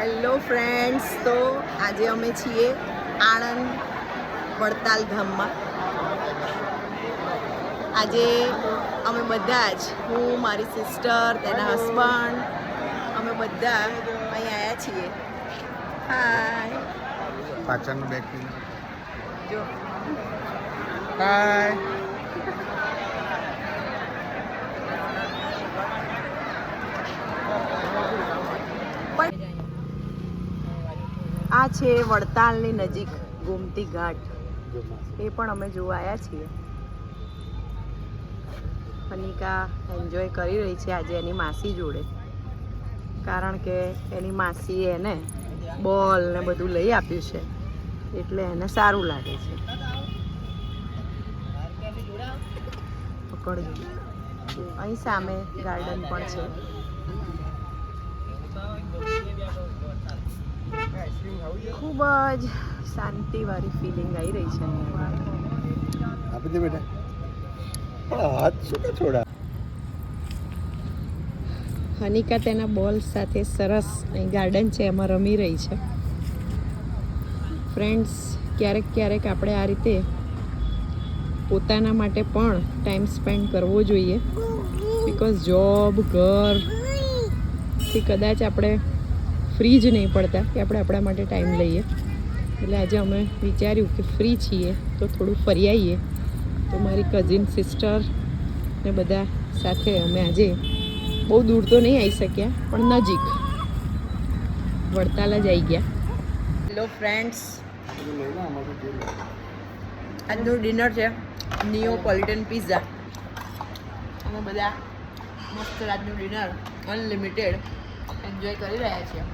Hello friends, તો આજે અમે છીએ આણંદ વડતાલ ગામમાં. આજે અમે બધા જ, હું, મારી સિસ્ટર, તેના હસબન્ડ, અમે બધા અહીં આવ્યા છીએ. હાય પાછળનું બેક જો હાય. આ છે વડતાલની નજીક ગોમતી ઘાટ. એ પણ અમે જોવા આવ્યા છીએ. અનિકા એન્જોય કરી રહી છે આજે એની માસી જોડે, કારણ કે એની માસીએ એને બોલ ને બધું લઈ આપ્યું છે, એટલે એને સારું લાગે છે. પકડજો. અહીં સામે ગાર્ડન પણ છે. ખૂબ જ શાંતિવાળી ફિલિંગ આવી રહી છે અહીંયા. આપી દે બેટા. હાથ શું કે છોડા. હનિકા તેના બોલ સાથે સરસ અહીં ગાર્ડન છે એમાં રમી રહી છે. ફ્રેન્ડ્સ, ક્યારેક ક્યારેક આપણે આ રીતે પોતાના માટે પણ ટાઈમ સ્પેન્ડ કરવો જોઈએ, બિકોઝ જોબ, ઘરથી કદાચ આપણે ફ્રી જ નહીં પડતા કે આપણે આપણા માટે ટાઈમ લઈએ. એટલે આજે અમે વિચાર્યું કે ફ્રી છીએ તો થોડું ફરી આવીએ. તો મારી કઝિન સિસ્ટર ને બધા સાથે અમે આજે બહુ દૂર તો નહીં આવી શક્યા, પણ નજીક વડતાલ જ આવી ગયા. હેલો ફ્રેન્ડ્સ, આજનું ડિનર છે નિયોપોલિટન પિઝા. અમે બધા મસ્ત આજનું ડિનર અનલિમિટેડ એન્જોય કરી રહ્યા છીએ.